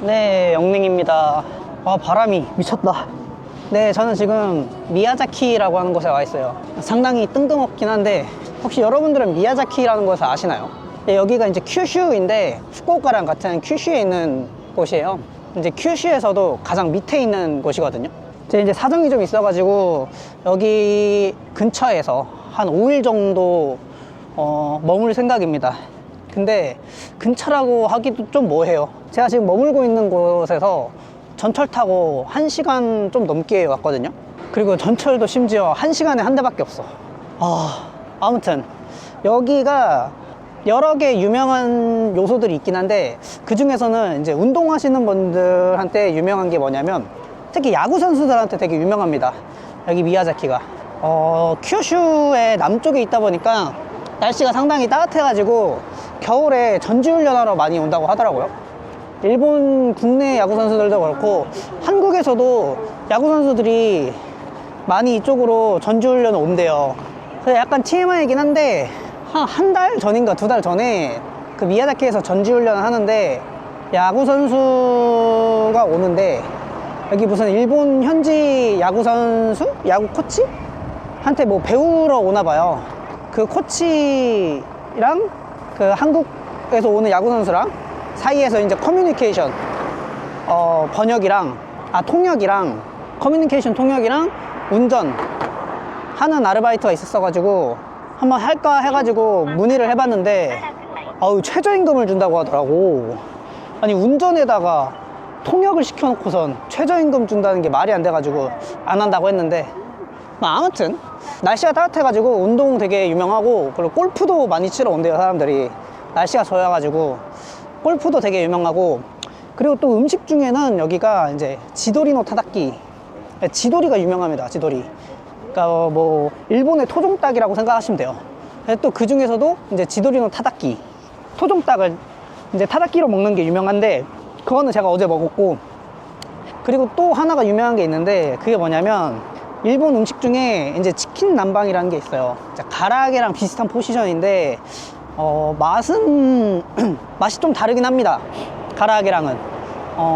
네, 영능입니다. 아, 바람이 미쳤다. 네, 저는 지금 미야자키라고 하는 곳에 와 있어요. 상당히 뜬금없긴 한데 혹시 여러분들은 미야자키라는 곳을 아시나요? 네, 여기가 이제 큐슈인데 후쿠오카랑 같은 큐슈에 있는 곳이에요. 이제 큐슈에서도 가장 밑에 있는 곳이거든요. 제가 이제 사정이 좀 있어가지고 여기 근처에서 한 5일 정도 머물 생각입니다. 근데 근처라고 하기도 좀 뭐해요. 제가 지금 머물고 있는 곳에서 전철 타고 1시간 좀 넘게 왔거든요. 그리고 전철도 심지어 1시간에 한 대밖에 없어. 아무튼 여기가 여러 개 유명한 요소들이 있긴 한데 그 중에서는 이제 운동하시는 분들한테 유명한 게 뭐냐면 특히 야구 선수들한테 되게 유명합니다. 여기 미야자키가 큐슈의 남쪽에 있다 보니까 날씨가 상당히 따뜻해가지고 겨울에 전지훈련하러 많이 온다고 하더라고요. 일본 국내 야구 선수들도 그렇고 한국에서도 야구 선수들이 많이 이쪽으로 전지훈련을 온대요. 그래서 약간 TMI이긴 한데 한 달 전인가 2달 전에 그 미야자키에서 전지훈련을 하는데 야구 선수가 오는데 여기 무슨 일본 현지 야구 선수? 야구 코치? 한테 뭐 배우러 오나 봐요. 그 코치랑 그 한국에서 오는 야구 선수랑 사이에서 이제 커뮤니케이션 번역이랑 통역이랑 커뮤니케이션 통역이랑 운전 하는 아르바이트가 있었어가지고 한번 할까 해가지고 문의를 해봤는데 최저임금을 준다고 하더라고. 아니 운전에다가 통역을 시켜놓고선 최저임금 준다는 게 말이 안 돼가지고 안 한다고 했는데 아무튼 날씨가 따뜻해가지고 운동 되게 유명하고 그리고 골프도 많이 치러 온대요. 사람들이 날씨가 좋아가지고 골프도 되게 유명하고 그리고 또 음식 중에는 여기가 이제 지도리노 타다키, 지도리가 유명합니다. 지도리. 그러니까 뭐 일본의 토종닭이라고 생각하시면 돼요. 또 그 중에서도 이제 지도리노 타다키, 토종닭을 이제 타다키로 먹는 게 유명한데 그거는 제가 어제 먹었고, 그리고 또 하나가 유명한 게 있는데 그게 뭐냐면 일본 음식 중에 이제 치킨 남방이라는 게 있어요. 가라아게랑 비슷한 포지션인데 맛이 좀 다르긴 합니다. 가라아게랑은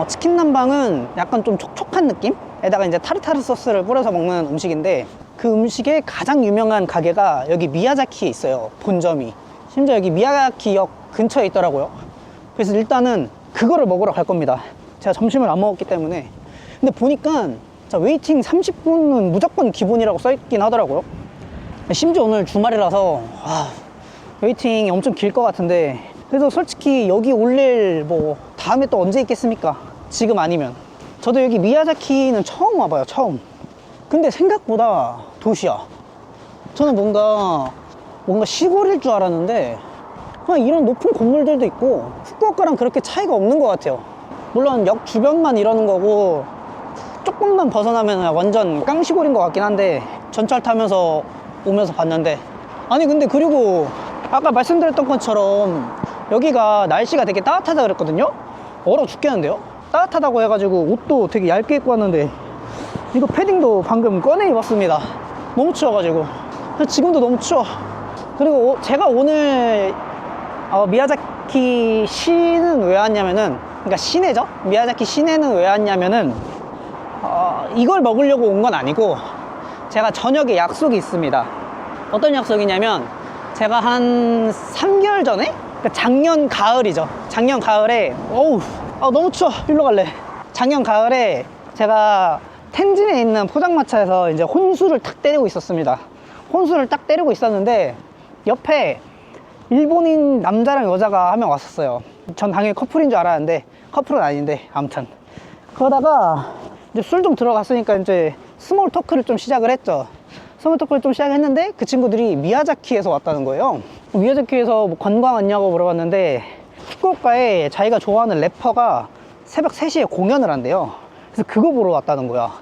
치킨 남방은 약간 좀 촉촉한 느낌에다가 이제 타르타르 소스를 뿌려서 먹는 음식인데 그 음식의 가장 유명한 가게가 여기 미야자키에 있어요. 본점이 심지어 여기 미야자키역 근처에 있더라고요. 그래서 일단은 그거를 먹으러 갈 겁니다. 제가 점심을 안 먹었기 때문에. 근데 보니까 웨이팅 30분은 무조건 기본이라고 써있긴 하더라고요. 심지어 오늘 주말이라서 웨이팅이 엄청 길 것 같은데, 그래서 솔직히 여기 올 일 뭐 다음에 또 언제 있겠습니까? 지금 아니면. 저도 여기 미야자키는 처음 와봐요. 처음. 근데 생각보다 도시야. 저는 뭔가 시골일 줄 알았는데 그냥 이런 높은 건물들도 있고 후쿠오카랑 그렇게 차이가 없는 것 같아요. 물론 역 주변만 이러는 거고 조금만 벗어나면 완전 깡시골인 것 같긴 한데 전철 타면서 오면서 봤는데, 아니 근데 그리고 아까 말씀드렸던 것처럼 여기가 날씨가 되게 따뜻하다 그랬거든요. 얼어 죽겠는데요. 따뜻하다고 해가지고 옷도 되게 얇게 입고 왔는데 이거 패딩도 방금 꺼내 입었습니다. 너무 추워가지고. 지금도 너무 추워. 그리고 제가 오늘 미야자키 시는 왜 왔냐면은, 그러니까 시내죠. 미야자키 시내는 왜 왔냐면은 이걸 먹으려고 온 건 아니고 제가 저녁에 약속이 있습니다. 어떤 약속이냐면 제가 한 3개월 전에, 그러니까 작년 가을이죠. 작년 가을에 너무 추워. 일로 갈래. 작년 가을에 제가 텐진에 있는 포장마차에서 이제 혼수를 탁 때리고 있었습니다. 혼수를 딱 때리고 있었는데 옆에 일본인 남자랑 여자가 한 명 왔었어요. 전 당연히 커플인 줄 알았는데 커플은 아닌데, 아무튼 그러다가 이제 술 좀 들어갔으니까 이제 스몰 토크를 좀 시작을 했죠. 스몰 토크를 좀 시작했는데 그 친구들이 미야자키에서 왔다는 거예요. 미야자키에서 뭐 관광 왔냐고 물어봤는데 후쿠오카에 자기가 좋아하는 래퍼가 새벽 3시에 공연을 한대요. 그래서 그거 보러 왔다는 거야.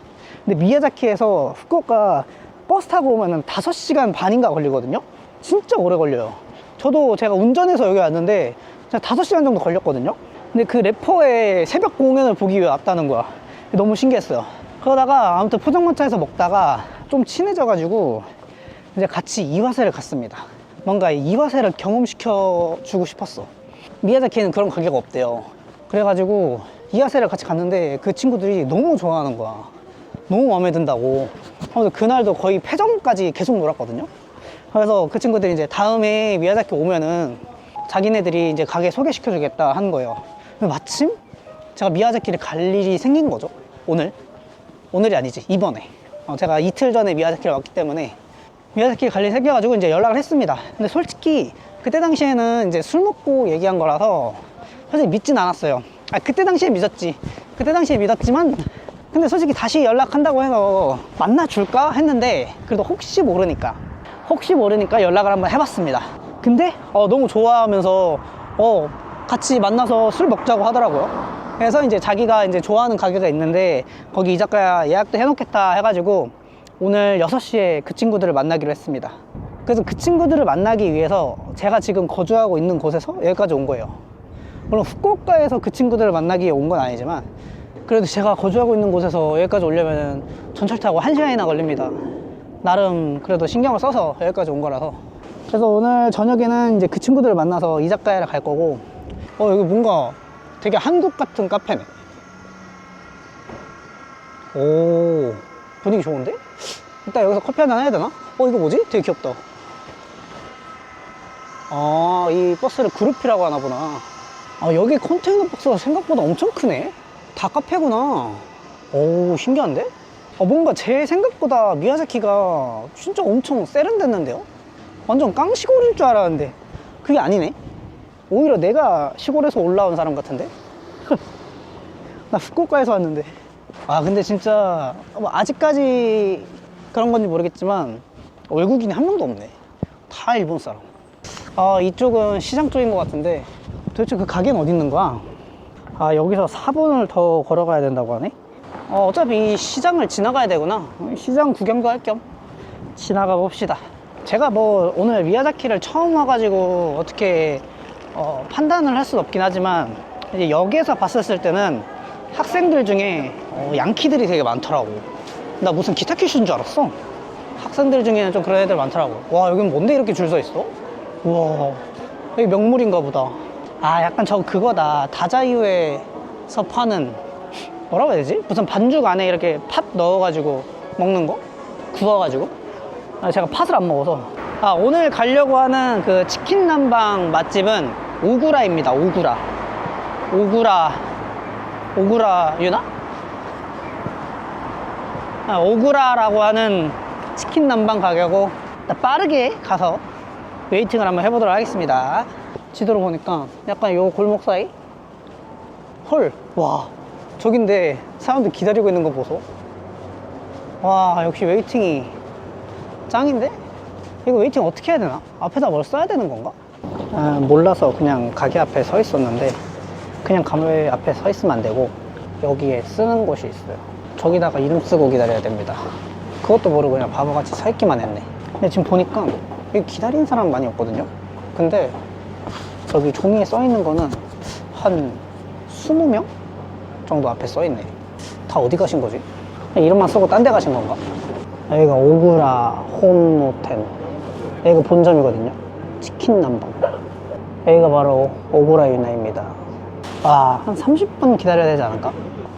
근데 미야자키에서 후쿠오카 버스 타고 오면 5시간 반인가 걸리거든요. 진짜 오래 걸려요. 저도 제가 운전해서 여기 왔는데 5시간 정도 걸렸거든요. 근데 그 래퍼의 새벽 공연을 보기 위해 왔다는 거야. 너무 신기했어요. 그러다가 아무튼 포장마차에서 먹다가 좀 친해져가지고 이제 같이 이와세를 갔습니다. 뭔가 이와세를 경험시켜 주고 싶었어. 미야자키는 그런 가게가 없대요. 그래가지고 이하세를 같이 갔는데 그 친구들이 너무 좋아하는 거야. 너무 마음에 든다고. 그래서 그날도 거의 패전까지 계속 놀았거든요. 그래서 그 친구들이 이제 다음에 미야자키 오면은 자기네들이 이제 가게 소개시켜 주겠다 하는 거예요. 근데 마침 제가 미야자키를 갈 일이 생긴 거죠. 오늘이 아니지, 이번에. 제가 이틀 전에 미야자키를 왔기 때문에 미야자키를 갈 일이 생겨가지고 이제 연락을 했습니다. 근데 솔직히 그때 당시에는 이제 술 먹고 얘기한 거라서 사실 믿진 않았어요. 그때 당시에 믿었지. 그때 당시에 믿었지만, 근데 솔직히 다시 연락한다고 해서 만나줄까 했는데, 그래도 혹시 모르니까 연락을 한번 해봤습니다. 근데 너무 좋아하면서 같이 만나서 술 먹자고 하더라고요. 그래서 이제 자기가 이제 좋아하는 가게가 있는데 거기 이자카야 예약도 해놓겠다 해가지고 오늘 6시에 그 친구들을 만나기로 했습니다. 그래서 그 친구들을 만나기 위해서 제가 지금 거주하고 있는 곳에서 여기까지 온 거예요. 물론 후쿠오카에서 그 친구들을 만나기 위해 온 건 아니지만, 그래도 제가 거주하고 있는 곳에서 여기까지 오려면 전철 타고 1시간이나 걸립니다. 나름 그래도 신경을 써서 여기까지 온 거라서. 그래서 오늘 저녁에는 이제 그 친구들을 만나서 이자카야를 갈 거고, 여기 뭔가 되게 한국 같은 카페네. 오, 분위기 좋은데? 일단 여기서 커피 한잔 해야 되나? 이거 뭐지? 되게 귀엽다. 이 버스를 그룹이라고 하나 보나. 여기 컨테이너 박스가 생각보다 엄청 크네. 다 카페구나. 오, 신기한데? 뭔가 제 생각보다 미야자키가 진짜 엄청 세련됐는데요? 완전 깡시골일 줄 알았는데 그게 아니네. 오히려 내가 시골에서 올라온 사람 같은데? 나 후쿠오카에서 왔는데. 근데 진짜 아직까지 그런 건지 모르겠지만 외국인이 한 명도 없네. 다 일본 사람. 이쪽은 시장 쪽인 것 같은데 도대체 그 가게는 어디 있는 거야? 여기서 4분을 더 걸어가야 된다고 하네. 어차피 이 시장을 지나가야 되구나. 시장 구경도 할 겸 지나가 봅시다. 제가 뭐 오늘 미야자키를 처음 와가지고 어떻게 판단을 할 수는 없긴 하지만, 이제 역에서 봤었을 때는 학생들 중에 양키들이 되게 많더라고. 나 무슨 기타 큐슈인 줄 알았어. 학생들 중에는 좀 그런 애들 많더라고. 와, 여긴 뭔데 이렇게 줄 서 있어? 우와, 여기 명물인가 보다. 약간 저 그거다. 다자이유에서 파는, 뭐라고 해야 되지? 무슨 반죽 안에 이렇게 팥 넣어가지고 먹는 거? 구워가지고. 제가 팥을 안 먹어서. 오늘 가려고 하는 그 치킨 남방 맛집은 오구라입니다. 오구라 유나? 오구라라고 하는 치킨 남방 가게고, 빠르게 가서 웨이팅을 한번 해보도록 하겠습니다. 지도로 보니까 약간 요 골목 사이? 헐, 와, 저긴데 사람들 기다리고 있는 거 보소. 와, 역시 웨이팅이 짱인데? 이거 웨이팅 어떻게 해야 되나? 앞에다 뭘 써야 되는 건가? 몰라서 그냥 가게 앞에 서 있었는데, 그냥 가게 앞에 서 있으면 안 되고 여기에 쓰는 곳이 있어요. 저기다가 이름 쓰고 기다려야 됩니다. 그것도 모르고 그냥 바보같이 서 있기만 했네. 근데 지금 보니까 여기 기다리는 사람 많이 없거든요. 근데 저기 종이에 써 있는 거는 한 20명 정도 앞에 써 있네. 다 어디 가신 거지? 이름만 쓰고 딴 데 가신 건가? 여기가 오구라 혼노텐, 여기가 본점이거든요. 치킨 남방. 여기가 바로 오구라 유나입니다. 한 30분 기다려야 되지 않을까?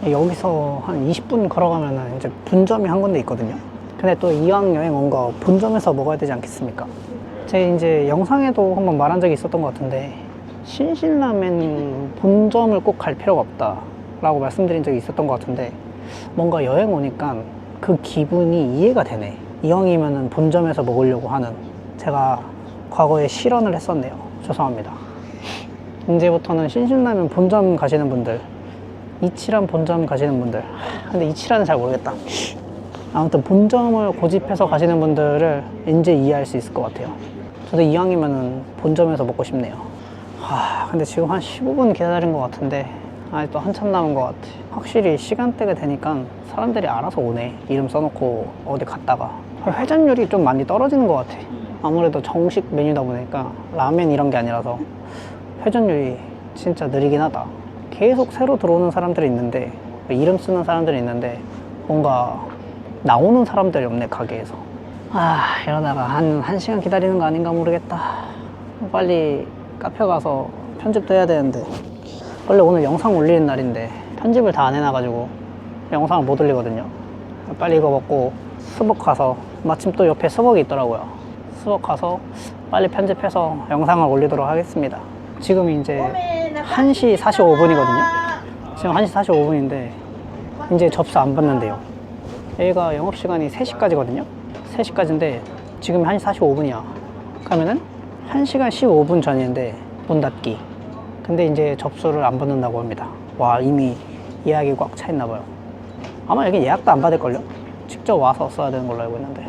여기서 한 20분 걸어가면 이제 분점이 한 군데 있거든요. 근데 또 이왕 여행 온 거 본점에서 먹어야 되지 않겠습니까? 제가 이제 영상에도 한번 말한 적이 있었던 것 같은데, 신신라멘 본점을 꼭 갈 필요가 없다 라고 말씀드린 적이 있었던 것 같은데, 뭔가 여행 오니까 그 기분이 이해가 되네. 이왕이면은 본점에서 먹으려고 하는 제가 과거에 실언을 했었네요. 죄송합니다. 이제부터는 신신라면 본점 가시는 분들, 이치란 본점 가시는 분들, 근데 이치란은 잘 모르겠다. 아무튼 본점을 고집해서 가시는 분들을 이제 이해할 수 있을 것 같아요. 저도 이왕이면은 본점에서 먹고 싶네요. 근데 지금 한 15분 기다린 것 같은데 아직도 한참 남은 것 같아. 확실히 시간대가 되니까 사람들이 알아서 오네. 이름 써놓고 어디 갔다가. 회전율이 좀 많이 떨어지는 것 같아. 아무래도 정식 메뉴다 보니까 라멘 이런 게 아니라서 회전율이 진짜 느리긴 하다. 계속 새로 들어오는 사람들이 있는데, 이름 쓰는 사람들이 있는데 뭔가 나오는 사람들이 없네, 가게에서. 이러다가 한 1시간 기다리는 거 아닌가 모르겠다. 빨리 카페 가서 편집도 해야 되는데, 원래 오늘 영상 올리는 날인데 편집을 다 안 해놔가지고 영상을 못 올리거든요. 빨리 이거 먹고 스벅 가서, 마침 또 옆에 스벅이 있더라고요. 스벅 가서 빨리 편집해서 영상을 올리도록 하겠습니다. 지금 이제 1시 45분이거든요. 지금 1시 45분인데 이제 접수 안 받는데요. 여기가 영업시간이 3시까지거든요. 3시까지인데 지금 1시 45분이야. 그러면은 1시간 15분 전인데 문 닫기. 근데 이제 접수를 안 받는다고 합니다. 와, 이미 예약이 꽉 차 있나 봐요. 아마 여기 예약도 안 받을걸요? 직접 와서 써야 되는 걸로 알고 있는데.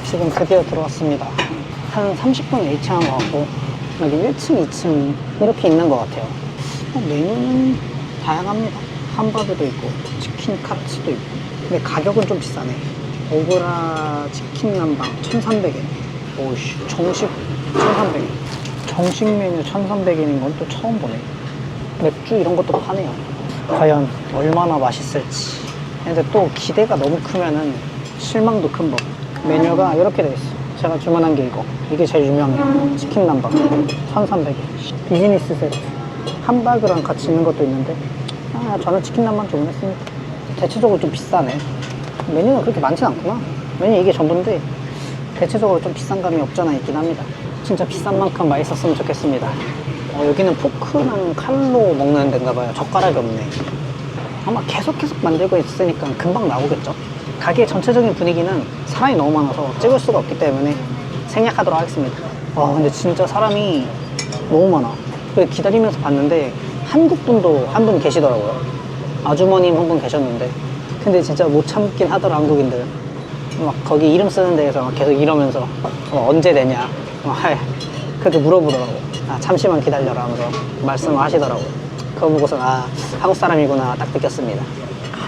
지금 드디어 들어왔습니다. 한 30분 웨이팅한 것 같고, 여기 1층, 2층 이렇게 있는 것 같아요. 메뉴는 다양합니다. 함버거도 있고 치킨 카츠도 있고. 근데 가격은 좀 비싸네. 오브라 치킨 남방 1,300엔. 오이씨, 정식 1,300엔. 정식 메뉴 1,300엔인 건 또 처음 보네. 맥주 이런 것도 파네요. 과연 얼마나 맛있을지. 근데 또 기대가 너무 크면은 실망도 큰 법. 메뉴가 이렇게 돼 있어. 제가 주문한 게 이게 제일 유명해요. 치킨 남방 1,300엔. 비즈니스 세트. 함박이랑 같이 있는 것도 있는데, 저는 치킨 남방 주문했습니다. 대체적으로 좀 비싸네. 메뉴가 그렇게 많진 않구나. 메뉴 이게 전부인데 대체적으로 좀 비싼 감이 없잖아 있긴 합니다. 진짜 비싼 만큼 맛있었으면 좋겠습니다. 여기는 포크랑 칼로 먹는 데인가 봐요. 젓가락이 없네. 아마 계속 만들고 있으니까 금방 나오겠죠. 가게 전체적인 분위기는 사람이 너무 많아서 찍을 수가 없기 때문에 생략하도록 하겠습니다. 근데 진짜 사람이 너무 많아. 그래서 기다리면서 봤는데 한국 분도 한 분 계시더라고요. 아주머님 한 분 계셨는데, 근데 진짜 못 참긴 하더라. 한국인들 막 거기 이름 쓰는 데에서 막 계속 이러면서 언제 되냐 그렇게 물어보더라고. 잠시만 기다려라 하면서 말씀을 하시더라고요. 그거 보고서 한국 사람이구나 딱 느꼈습니다.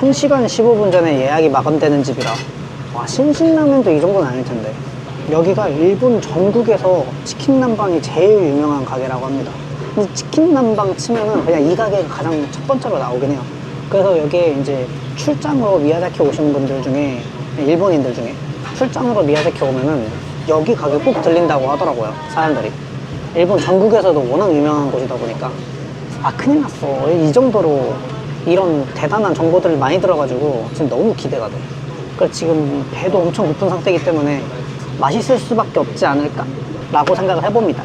1시간 15분 전에 예약이 마감되는 집이라. 신신라면도 이 정도는 아닐 텐데. 여기가 일본 전국에서 치킨 남방이 제일 유명한 가게라고 합니다. 근데 치킨 남방 치면은 그냥 이 가게가 가장 첫 번째로 나오긴 해요. 그래서 여기에 이제 출장으로 미야자키 오신 분들 중에, 일본인들 중에 출장으로 미야자키 오면은 여기 가게 꼭 들린다고 하더라고요, 사람들이. 일본 전국에서도 워낙 유명한 곳이다 보니까. 큰일 났어. 이 정도로 이런 대단한 정보들을 많이 들어가지고 지금 너무 기대가 돼. 그래서 지금 배도 엄청 고픈 상태이기 때문에 맛있을 수밖에 없지 않을까 라고 생각을 해봅니다.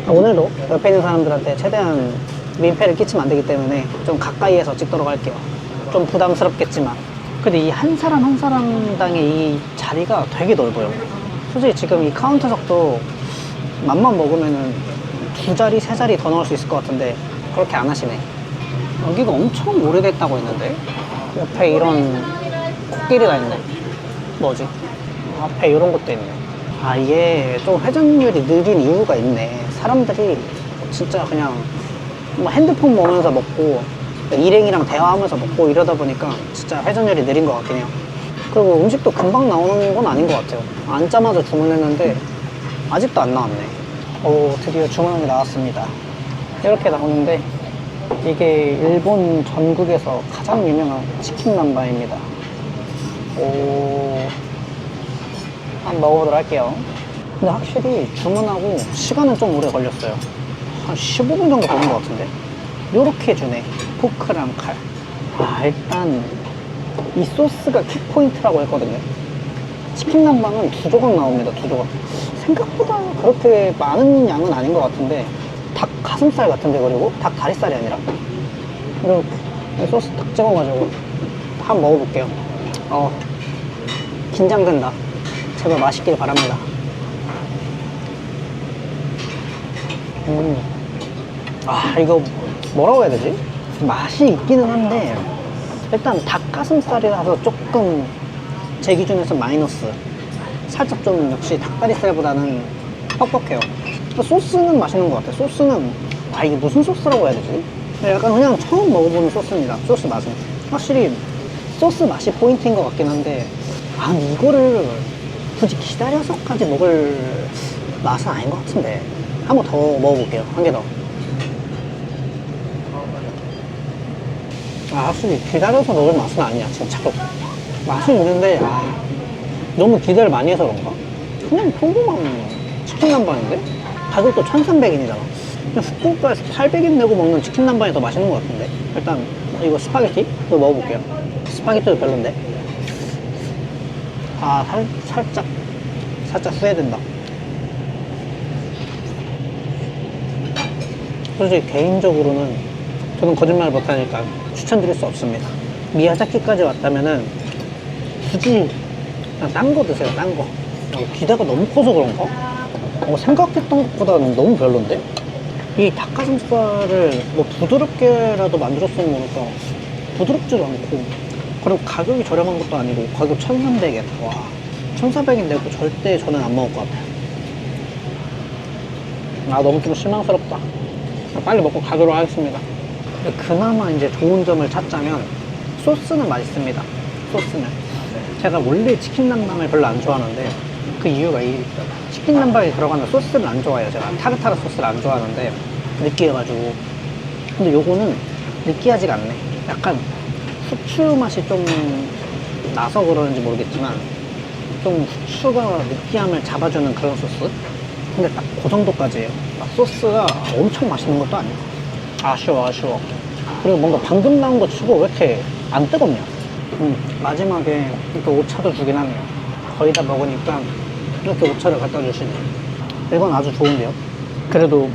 오늘도 옆에 있는 사람들한테 최대한 민폐를 끼치면 안 되기 때문에 좀 가까이에서 찍도록 할게요. 좀 부담스럽겠지만. 근데 이 한 사람 한 사람당의 이 자리가 되게 넓어요. 솔직히 지금 이 카운터석도 맘만 먹으면은 2자리, 3자리 더 넣을 수 있을 것 같은데 그렇게 안 하시네. 여기가 엄청 오래됐다고 했는데 옆에 이런 코끼리가 있네. 뭐지? 앞에 이런 것도 있네. 이게 좀 회전율이 느린 이유가 있네. 사람들이 진짜 그냥 뭐 핸드폰 보면서 먹고 일행이랑 대화하면서 먹고 이러다 보니까 진짜 회전율이 느린 것 같긴 해요. 그리고 음식도 금방 나오는 건 아닌 것 같아요. 앉자마자 주문했는데 아직도 안 나왔네. 드디어 주문한 게 나왔습니다. 이렇게 나오는데 이게 일본 전국에서 가장 유명한 치킨 남바입니다. 한번 먹어보도록 할게요. 근데 확실히 주문하고 시간은 좀 오래 걸렸어요. 한 15분 정도 걸린 것 같은데. 요렇게 주네. 포크랑 칼. 일단 이 소스가 키포인트라고 했거든요. 치킨 남방은 2조각 나옵니다. 2조각. 생각보다 그렇게 많은 양은 아닌 것 같은데, 닭 가슴살 같은데, 그리고 닭 다리살이 아니라. 그리고 소스 딱 찍어가지고 한번 먹어볼게요. 긴장된다. 제발 맛있길 바랍니다. 이거 뭐라고 해야 되지? 맛이 있기는 한데 일단 닭가슴살이라서 조금 제 기준에서 마이너스. 살짝 좀 역시 닭다리살보다는 퍽퍽해요. 소스는 맛있는 것 같아요. 소스는 이게 무슨 소스라고 해야 되지? 약간 그냥 처음 먹어보는 소스입니다. 소스 맛은 확실히 소스 맛이 포인트인 것 같긴 한데 이거를 굳이 기다려서까지 먹을 맛은 아닌 것 같은데 한번 더 먹어볼게요. 한 개 더. 확실히 기다려서 먹을 맛은 아니야 진짜로. 맛은 있는데 너무 기대를 많이 해서 그런가? 그냥 평범한 치킨 남반인데? 가격도 1,300엔이잖아. 그냥 후쿠오카에서 800엔 내고 먹는 치킨 남반이 더 맛있는 것 같은데? 일단 이거 스파게티도 먹어볼게요. 스파게티도 별론데. 아, 살짝 후회된다. 솔직히 개인적으로는 저는 거짓말 못하니까 추천드릴 수 없습니다. 미야자키까지 왔다면은 굳이 그냥 딴 거 드세요. 딴 거. 기대가 너무 커서 그런가? 생각했던 것보다는 너무 별론데? 이 닭가슴살을 뭐 부드럽게라도 만들었으면 모를까 부드럽지도 않고, 그리고 가격이 저렴한 것도 아니고 가격 1,300엔. 와, 1,400엔 내고 절대 저는 안 먹을 것 같아요. 아, 너무 좀 실망스럽다. 빨리 먹고 가도록 하겠습니다. 그나마 이제 좋은 점을 찾자면 소스는 맛있습니다. 소스는 제가 원래 치킨 남방을 별로 안 좋아하는데, 그 이유가 이 치킨 남방에 들어가는 소스를 안 좋아해요. 제가 타르타르 소스를 안 좋아하는데 느끼해가지고. 근데 요거는 느끼하지가 않네. 약간 후추 맛이 좀 나서 그러는지 모르겠지만 좀 후추가 느끼함을 잡아주는 그런 소스? 근데 딱 그 정도까지예요. 소스가 엄청 맛있는 것도 아니고. 아쉬워. 그리고 뭔가 방금 나온 거 치고 왜 이렇게 안 뜨겁냐. 마지막에 이렇게 오차도 주긴 하네요. 거의 다 먹으니까 이렇게 오차를 갖다 주시네. 이건 아주 좋은데요. 그래도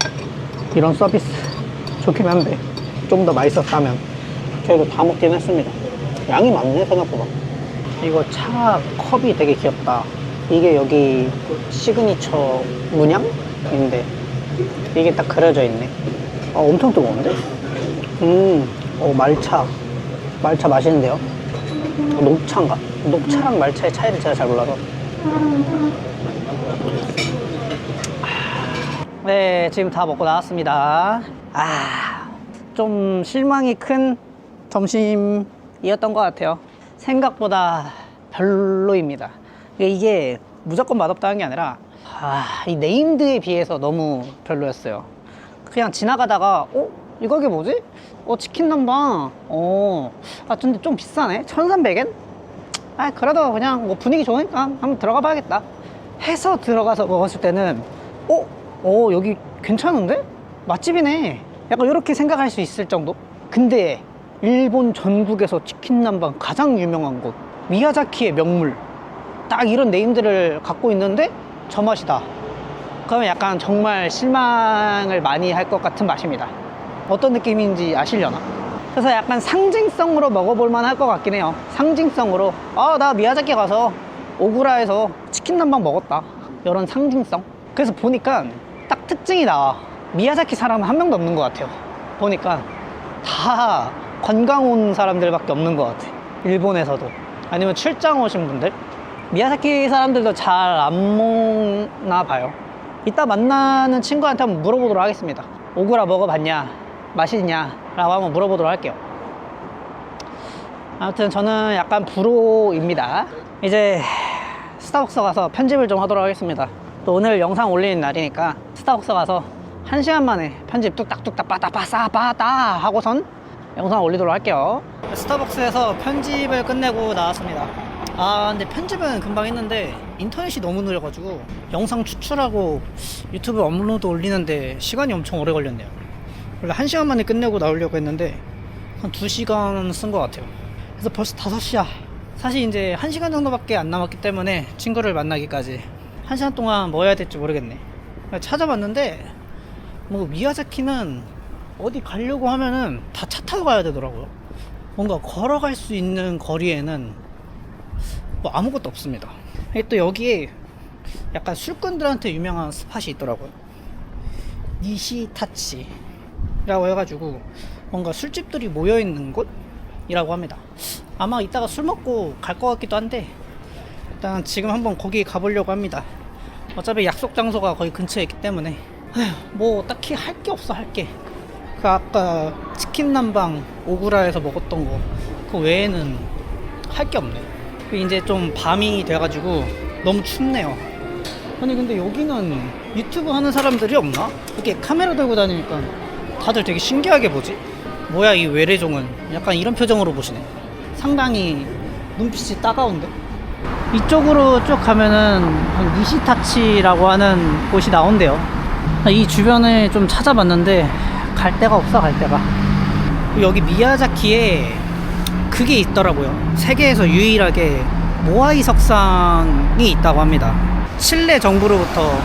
이런 서비스 좋긴 한데 좀 더 맛있었다면. 저희도 다 먹긴 했습니다. 양이 많네, 생각보다. 이거 차 컵이 되게 귀엽다. 이게 여기 시그니처 문양인데 이게 딱 그려져 있네. 엄청 뜨거운데? 말차 맛있는데요? 녹차인가? 녹차랑 말차의 차이를 제가 잘 몰라서. 네, 지금 다 먹고 나왔습니다. 좀 실망이 큰 점심이었던 것 같아요. 생각보다 별로입니다. 이게 무조건 맛없다는 게 아니라 이 네임드에 비해서 너무 별로였어요. 그냥 지나가다가 이거 게 뭐지? 치킨 남방. 근데 좀 비싸네. 1,300엔? 그래도 그냥 뭐 분위기 좋으니까 한번 들어가 봐야겠다 해서 들어가서 먹었을 때는 여기 괜찮은데? 맛집이네. 약간 이렇게 생각할 수 있을 정도? 근데 일본 전국에서 치킨 남방 가장 유명한 곳, 미야자키의 명물, 딱 이런 네임들을 갖고 있는데 저 맛이다. 그러면 약간 정말 실망을 많이 할 것 같은 맛입니다. 어떤 느낌인지 아시려나? 그래서 약간 상징성으로 먹어볼 만할 것 같긴 해요. 상징성으로 나 미야자키 가서 오구라에서 치킨 남방 먹었다, 이런 상징성. 그래서 보니까 딱 특징이 나와. 미야자키 사람은 한 명도 없는 것 같아요. 보니까 다 관광 온 사람들밖에 없는 것 같아. 일본에서도. 아니면 출장 오신 분들. 미야자키 사람들도 잘 안 먹나 봐요. 이따 만나는 친구한테 한번 물어보도록 하겠습니다. 오구라 먹어봤냐? 맛있냐? 라고 한번 물어보도록 할게요. 아무튼 저는 약간 불호입니다. 이제 스타벅스 가서 편집을 좀 하도록 하겠습니다. 또 오늘 영상 올리는 날이니까 스타벅스 가서 1시간 만에 편집 뚝딱뚝딱 빠따 하고선 영상 올리도록 할게요. 스타벅스에서 편집을 끝내고 나왔습니다. 근데 편집은 금방 했는데 인터넷이 너무 느려가지고 영상 추출하고 유튜브 업로드 올리는데 시간이 엄청 오래 걸렸네요. 원래 1시간 만에 끝내고 나오려고 했는데 한 2시간 쓴 것 같아요. 그래서 벌써 5시야. 사실 이제 1시간 정도밖에 안 남았기 때문에 친구를 만나기까지 1시간 동안 뭐 해야 될지 모르겠네. 찾아봤는데 뭐 미야자키는 어디 가려고 하면은 다 차 타고 가야 되더라고요. 뭔가 걸어갈 수 있는 거리에는 뭐 아무것도 없습니다. 또 여기에 약간 술꾼들한테 유명한 스팟이 있더라고요. 니시타치라고 해가지고 뭔가 술집들이 모여있는 곳이라고 합니다. 아마 이따가 술 먹고 갈 것 같기도 한데 일단 지금 한번 거기 가보려고 합니다. 어차피 약속 장소가 거의 근처에 있기 때문에 뭐 딱히 할 게 없어. 할 게 그 아까 치킨 남방 오구라에서 먹었던 거 그 외에는 할 게 없네. 이제 좀 밤이 돼가지고 너무 춥네요. 아니 근데 여기는 유튜브 하는 사람들이 없나? 이렇게 카메라 들고 다니니까 다들 되게 신기하게 보지? 뭐야 이 외래종은? 약간 이런 표정으로 보시네. 상당히 눈빛이 따가운데? 이쪽으로 쭉 가면은 니시타치라고 하는 곳이 나온대요. 이 주변에 좀 찾아봤는데 갈 데가 없어. 갈 데가. 여기 미야자키에 그게 있더라고요. 세계에서 유일하게 모아이 석상이 있다고 합니다. 칠레 정부로부터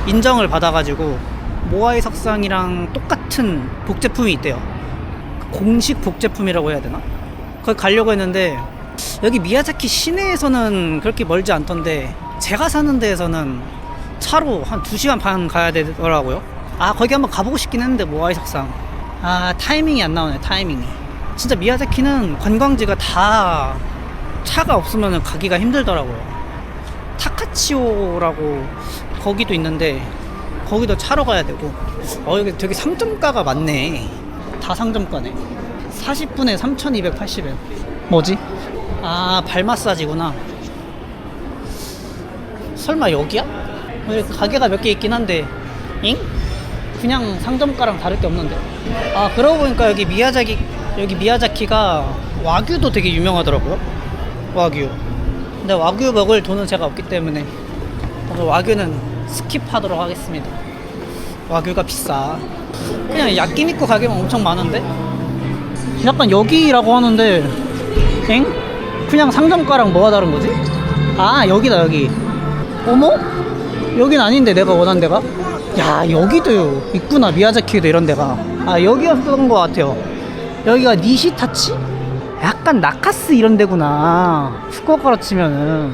인정을 받아가지고 모아이 석상이랑 똑같은 복제품이 있대요. 공식 복제품이라고 해야 되나? 거기 가려고 했는데 여기 미야자키 시내에서는 그렇게 멀지 않던데 제가 사는 데에서는 차로 한 2시간 반 가야 되더라고요. 아, 거기 한번 가보고 싶긴 했는데 모아이 석상. 아, 타이밍이 안 나오네. 타이밍이. 진짜 미야자키는 관광지가 다 차가 없으면 가기가 힘들더라고요. 타카치오라고 거기도 있는데 거기도 차로 가야 되고. 여기 되게 상점가가 많네. 다 상점가네. 40분에 3,280엔. 뭐지? 아, 발 마사지구나. 설마 여기야? 여기 가게가 몇 개 있긴 한데 잉? 그냥 상점가랑 다를 게 없는데. 아, 그러고 보니까 여기 미야자키가 와규도 되게 유명하더라고요. 와규. 근데 와규 먹을 돈은 제가 없기 때문에 와규는 스킵하도록 하겠습니다. 와규가 비싸. 그냥 야끼니쿠 가게만 엄청 많은데 약간 여기라고 하는데 엥? 그냥 상점가랑 뭐가 다른 거지? 아, 여기다. 여기. 어머? 여긴 아닌데 내가 원한 데가? 야, 여기도 있구나. 미야자키에도 이런 데가. 아, 여기였던 것 같아요. 여기가 니시타치? 약간 나카스 이런 데구나. 후쿠오카로 치면은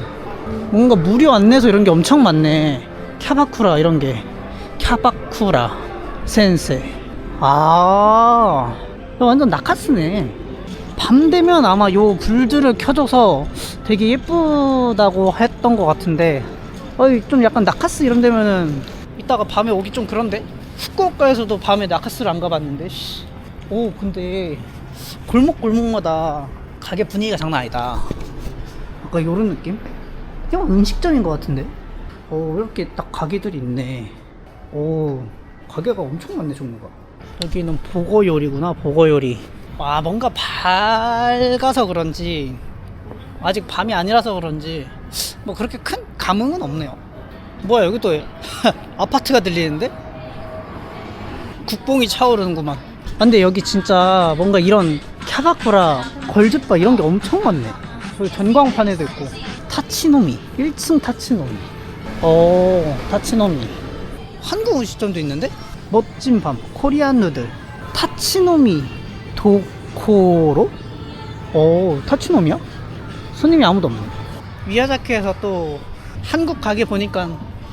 뭔가 무료 안내소 이런 게 엄청 많네. 캬바쿠라 이런 게. 캬바쿠라 센세. 아, 완전 나카스네. 밤 되면 아마 요 불들을 켜줘서 되게 예쁘다고 했던 것 같은데 좀 약간 나카스 이런 데면은 이따가 밤에 오기 좀 그런데? 후쿠오카에서도 밤에 나카스를 안 가봤는데. 오, 근데 골목골목마다 가게 분위기가 장난 아니다. 약간 요런 느낌? 그냥 음식점인 것 같은데? 이렇게 딱 가게들이 있네. 오, 가게가 엄청 많네, 종류가. 여기는 보고요리구나. 보고요리. 와, 뭔가 밝아서 그런지, 아직 밤이 아니라서 그런지 뭐 그렇게 큰 감흥은 없네요. 뭐야, 여기 또 아파트가 들리는데? 국뽕이 차오르는구만. 근데 여기 진짜 뭔가 이런 캬바쿠라, 걸즈바 이런 게 엄청 많네. 여기 전광판에도 있고. 타치노미 1층 타치노미. 타치노미. 한국 음식점도 있는데? 멋진 밤 코리안 누들 타치노미 도코로? 타치노미야? 손님이 아무도 없네. 미야자키에서 또 한국 가게 보니까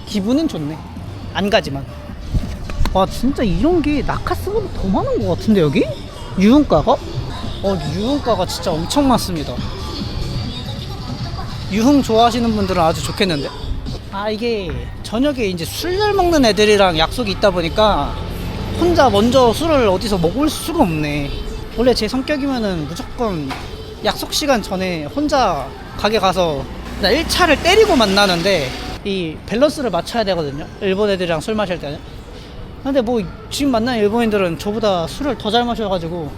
기분은 좋네. 안 가지만. 와, 진짜 이런 게 나카스보다 더 많은 것 같은데 여기? 유흥가가? 유흥가가 진짜 엄청 많습니다. 유흥 좋아하시는 분들은 아주 좋겠는데? 아, 이게 저녁에 이제 술 먹는 애들이랑 약속이 있다 보니까 혼자 먼저 술을 어디서 먹을 수가 없네. 원래 제 성격이면은 무조건 약속 시간 전에 혼자 가게 가서 1차를 때리고 만나는데 이 밸런스를 맞춰야 되거든요. 일본 애들이랑 술 마실 때는. 근데 뭐 지금 만난 일본인들은 저보다 술을 더 잘 마셔가지고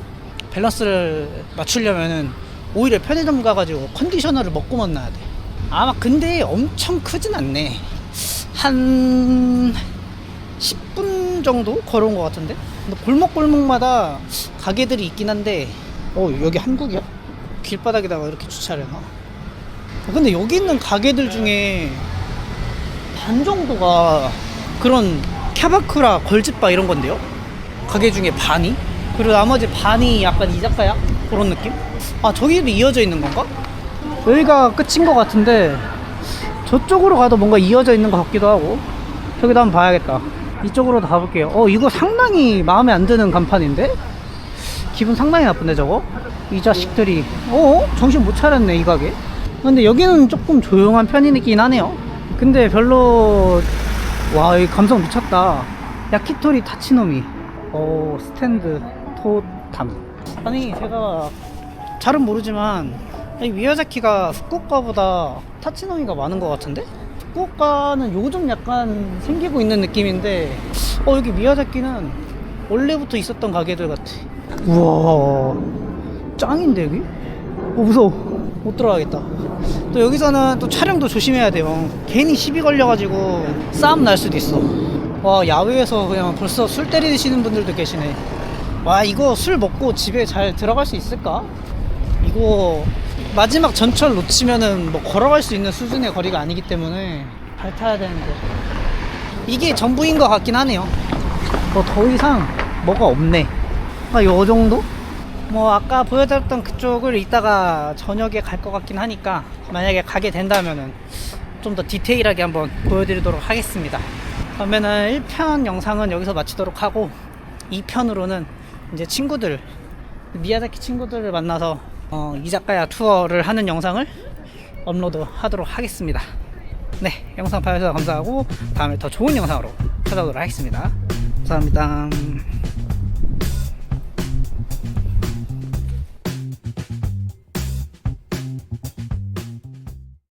밸런스를 맞추려면은 오히려 편의점 가가지고 컨디셔너를 먹고 만나야 돼. 아마 근데 엄청 크진 않네. 한 10분 정도 걸어온 것 같은데? 근데 골목골목마다 가게들이 있긴 한데 여기 한국이야? 길바닥에다가 이렇게 주차를 해놔. 근데 여기 있는 가게들 중에 반 정도가 그런 캬바쿠라, 걸즈바 이런 건데요? 가게 중에 반이? 그리고 나머지 반이 약간 이자카야? 그런 느낌? 아, 저기도 이어져 있는 건가? 여기가 끝인 것 같은데 저쪽으로 가도 뭔가 이어져 있는 것 같기도 하고. 저기도 한번 봐야겠다. 이쪽으로도 가볼게요. 이거 상당히 마음에 안 드는 간판인데? 기분 상당히 나쁜데 저거? 이 자식들이 정신 못 차렸네 이 가게. 근데 여기는 조금 조용한 편이긴 하네요. 근데 별로. 와, 이 감성 미쳤다. 야키토리 타치노미. 스탠드 토탐. 아니, 제가 잘은 모르지만 이 미야자키가 후쿠오카보다 타치노미가 많은 것 같은데? 후쿠오카는 요즘 약간 생기고 있는 느낌인데 여기 미야자키는 원래부터 있었던 가게들 같아. 우와, 짱인데 여기? 무서워. 못 들어가겠다. 또 여기서는 또 촬영도 조심해야 돼요. 괜히 시비 걸려가지고 싸움 날 수도 있어. 와, 야외에서 그냥 벌써 술 때리시는 분들도 계시네. 와, 이거 술 먹고 집에 잘 들어갈 수 있을까? 이거 마지막 전철 놓치면은 뭐 걸어갈 수 있는 수준의 거리가 아니기 때문에 발 타야 되는데 이게 전부인 것 같긴 하네요. 뭐 더 이상 뭐가 없네. 요 정도? 뭐 아까 보여드렸던 그쪽을 이따가 저녁에 갈 것 같긴 하니까 만약에 가게 된다면은 좀 더 디테일하게 한번 보여드리도록 하겠습니다. 그러면은 1편 영상은 여기서 마치도록 하고 2편으로는 이제 친구들, 미야자키 친구들을 만나서 이자카야 투어를 하는 영상을 업로드 하도록 하겠습니다. 네, 영상 봐주셔서 감사하고 다음에 더 좋은 영상으로 찾아오도록 하겠습니다. 감사합니다.